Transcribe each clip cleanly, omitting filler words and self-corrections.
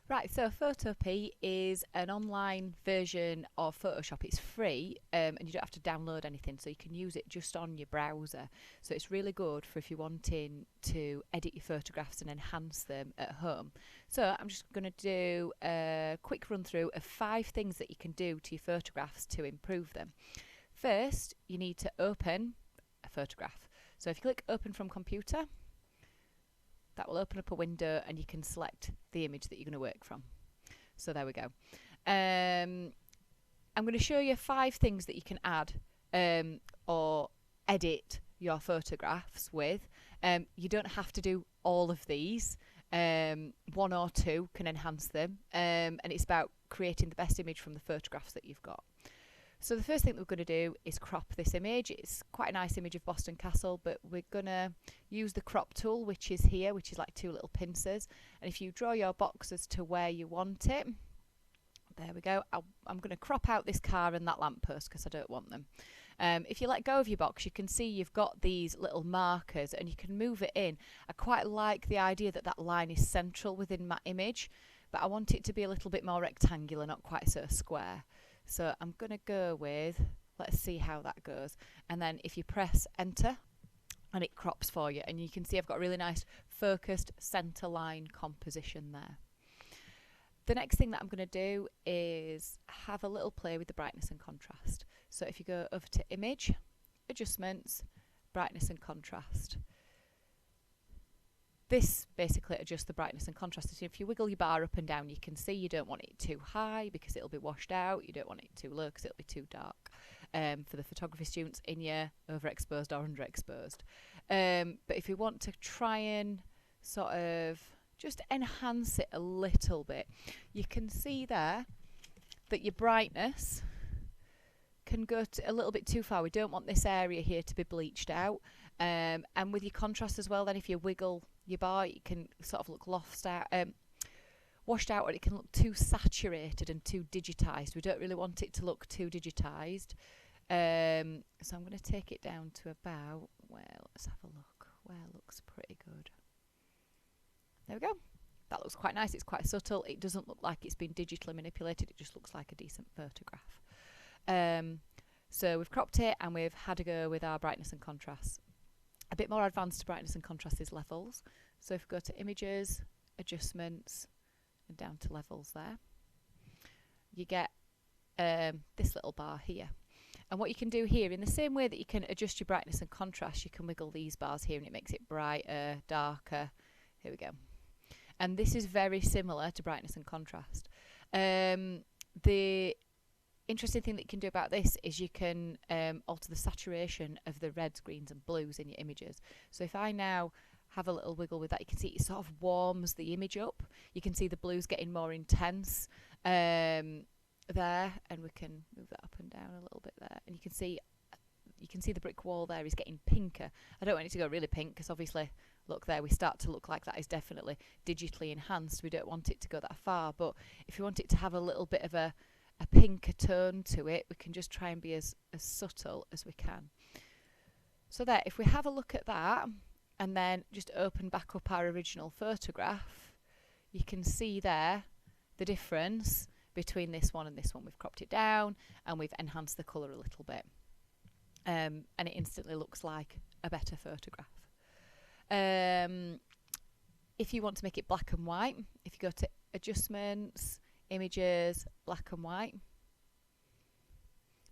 Right, so Photopea is an online version of Photoshop. It's free and you don't have to download anything, so you can use it just on your browser. So it's really good for if you're wanting to edit your photographs and enhance them at home. So I'm just going to do a quick run through of 5 things that you can do to your photographs to improve them. First, you need to open a photograph. So if you click open from computer, that will open up a window and you can select the image that you're going to work from. So there we go. I'm going to show you 5 things that you can add or edit your photographs with. You don't have to do all of these. 1 or 2 can enhance them, and it's about creating the best image from the photographs that you've got. So the first thing that we're going to do is crop this image. It's quite a nice image of Boston Castle, but we're going to use the crop tool, which is here, which is like 2 little pincers. And if you draw your box as to where you want it, there we go. I'm going to crop out this car and that lamppost because I don't want them. If you let go of your box, you can see you've got these little markers and you can move it in. I quite like the idea that that line is central within my image, but I want it to be a little bit more rectangular, not quite so square. So I'm going to go with, let's see how that goes. And then if you press enter, and it crops for you, and you can see I've got a really nice focused centre line composition there. The next thing that I'm going to do is have a little play with the brightness and contrast. So if you go over to image, adjustments, brightness and contrast. This basically adjusts the brightness and contrast. So if you wiggle your bar up and down, you can see you don't want it too high because it'll be washed out. You don't want it too low because it'll be too dark. For the photography students in your overexposed or underexposed. But if you want to try and sort of just enhance it a little bit, you can see there that your brightness can go a little bit too far. We don't want this area here to be bleached out. And with your contrast as well, then if you wiggle your bar, it can sort of look washed out, or it can look too saturated and too digitized. We don't really want it to look too digitized. So I'm going to take it down to about, well, let's have a look. Where looks pretty good. There we go. That looks quite nice. It's quite subtle. It doesn't look like it's been digitally manipulated. It just looks like a decent photograph. So we've cropped it and we've had a go with our brightness and contrast. A bit more advanced brightness and contrast is levels. So if we go to images, adjustments, and down to levels there, you get this little bar here. And what you can do here, in the same way that you can adjust your brightness and contrast, you can wiggle these bars here and it makes it brighter, darker. Here we go. And this is very similar to brightness and contrast. The interesting thing that you can do about this is you can alter the saturation of the reds, greens and blues in your images. So if I now have a little wiggle with that, you can see it sort of warms the image up. You can see the blues getting more intense there, and we can move that up and down a little bit there, and you can see the brick wall there is getting pinker. I don't want it to go really pink because obviously, look there, we start to look like that is definitely digitally enhanced. We don't want it to go that far, but if you want it to have a little bit of a pinker tone to it, we can just try and be as subtle as we can. So there, if we have a look at that and then just open back up our original photograph, you can see there the difference between this one and this one. We've cropped it down and we've enhanced the colour a little bit, and it instantly looks like a better photograph. If you want to make it black and white, if you go to adjustments, images, black and white,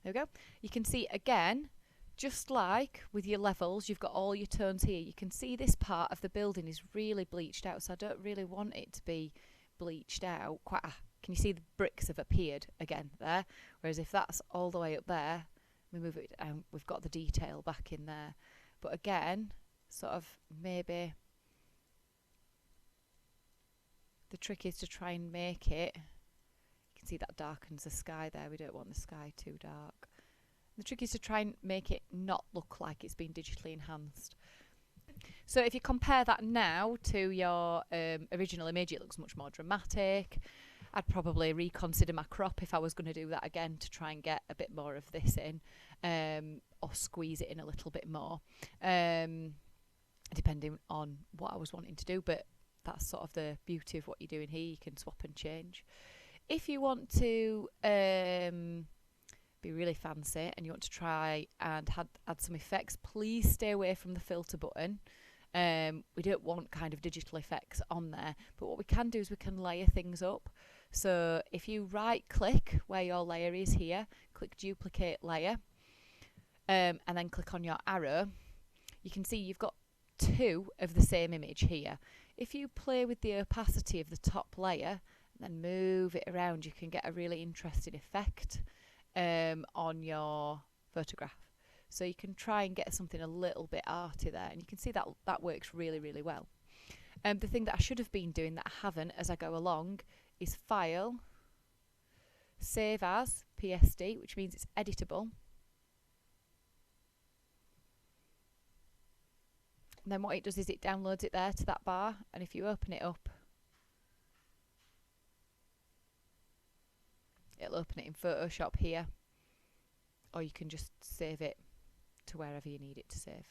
there we go. You can see again, just like with your levels, you've got all your tones here. You can see this part of the building is really bleached out, so I don't really want it to be bleached out. Can you see the bricks have appeared again there? Whereas if that's all the way up there, we move it down, we've got the detail back in there. But again, sort of maybe the trick is to try and make it, you can see that darkens the sky there. We don't want the sky too dark. The trick is to try and make it not look like it's been digitally enhanced. So if you compare that now to your original image, it looks much more dramatic. I'd probably reconsider my crop if I was going to do that again to try and get a bit more of this in, or squeeze it in a little bit more, depending on what I was wanting to do. But that's sort of the beauty of what you're doing here. You can swap and change. If you want to be really fancy and you want to try and add some effects, please stay away from the filter button. We don't want kind of digital effects on there, but what we can do is we can layer things up. So if you right click where your layer is here, click duplicate layer, and then click on your arrow, you can see you've got two of the same image here. If you play with the opacity of the top layer and then move it around, you can get a really interesting effect on your photograph. So you can try and get something a little bit arty there, and you can see that that works really, really well. The thing that I should have been doing that I haven't as I go along is File, Save As, PSD, which means it's editable. And then what it does is it downloads it there to that bar, and if you open it up, it'll open it in Photoshop here, or you can just save it to wherever you need it to save.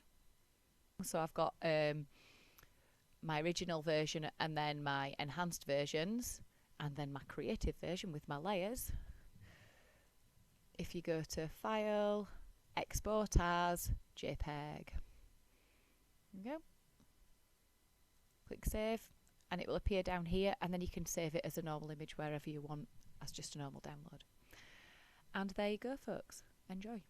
So I've got my original version and then my enhanced versions and then my creative version with my layers. If you go to File, Export as JPEG, there you go. Click Save and it will appear down here, and then you can save it as a normal image wherever you want as just a normal download. And there you go, folks. Enjoy.